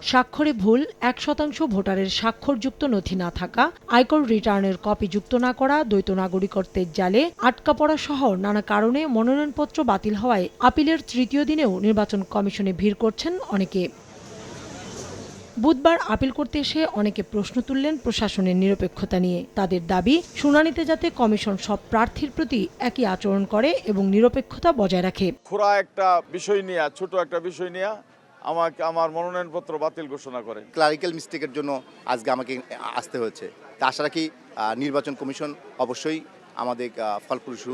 স্বাক্ষরে ভুল, 1% ভোটারের স্বাক্ষরযুক্ত নথি না থাকা, আয়কর রিটার্নের কপি যুক্ত না করা, দ্বৈত নাগরিকত্বের জালে আটকা পড়া সহ নানা কারণে মনোনয়নপত্র বাতিল হওয়ায় আপিলের তৃতীয় দিনেও নির্বাচন কমিশনে ভিড় করছেন অনেকে। বুধবার আপিল করতে এসে অনেকে প্রশ্ন তুললেন প্রশাসনের নিরপেক্ষতা নিয়ে। তাদের দাবি, শুনানিতে যাতে কমিশন সব প্রার্থীর প্রতি একই আচরণ করে এবং নিরপেক্ষতা বজায় রাখে। খোঁড়া একটা বিষয় নিয়ে, ছোট একটা বিষয় নিয়ে আমার মনোনয়নপত্র বাতিল ঘোষণা করে। ক্লারিক্যাল মিস্টেকের জন্য আজকে আমাকে আসতে হয়েছে। তা আশা রাখি নির্বাচন কমিশন অবশ্যই আমাদের ফলপ্রসূ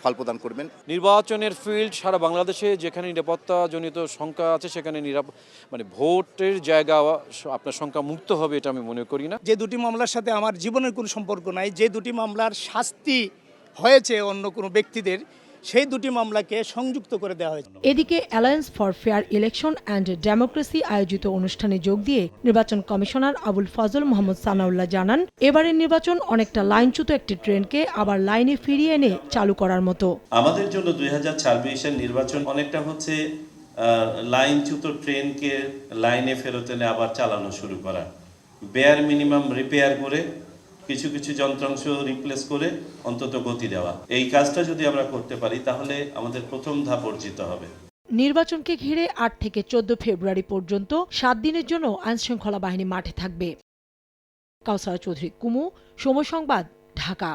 ফল প্রদান করবেন। নির্বাচনের ফিল্ড সারা বাংলাদেশে যেখানে নিরাপত্তাজনিত শঙ্কা আছে সেখানে ভোটের জায়গা আপনার শঙ্কা মুক্ত হবে এটা আমি মনে করি না। যে দুটি মামলার সাথে আমার জীবনের কোনো সম্পর্ক নাই, যে দুটি মামলার শাস্তি হয়েছে অন্য কোনো ব্যক্তিদের, সেই দুটি মামলাকে সংযুক্ত করে দেওয়া হয়েছে। এদিকে alliance for fair election and democracy আয়োজিত অনুষ্ঠানে যোগ দিয়ে নির্বাচন কমিশনার আবুল ফজল মোহাম্মদ সানাউল্লাহ জানান, এবারের নির্বাচন অনেকটা লাইনচ্যুত একটি ট্রেনকে আবার লাইনে ফিরিয়ে এনে চালু করার মতো। আমাদের জন্য 2026-এর নির্বাচন অনেকটা হচ্ছে লাইনচ্যুত ট্রেনকে লাইনে ফেরত এনে আবার চালানো শুরু করা, বেয়ার মিনিমাম রিপেয়ার করে কিছু কিছু যন্ত্রাংশ রিপ্লেস করে অন্তত গতি দেওয়া। এই কাজটা যদি আমরা করতে পারি তাহলে আমাদের প্রথম ধাপ অর্জিত হবে। নির্বাচনকে ঘিরে 8 থেকে 14 ফেব্রুয়ারি পর্যন্ত 7 দিনের জন্য আইনশৃঙ্খলা বাহিনী মাঠে থাকবে। কাউসারা চৌধুরী, কুমু, সময় সংবাদ, ঢাকা।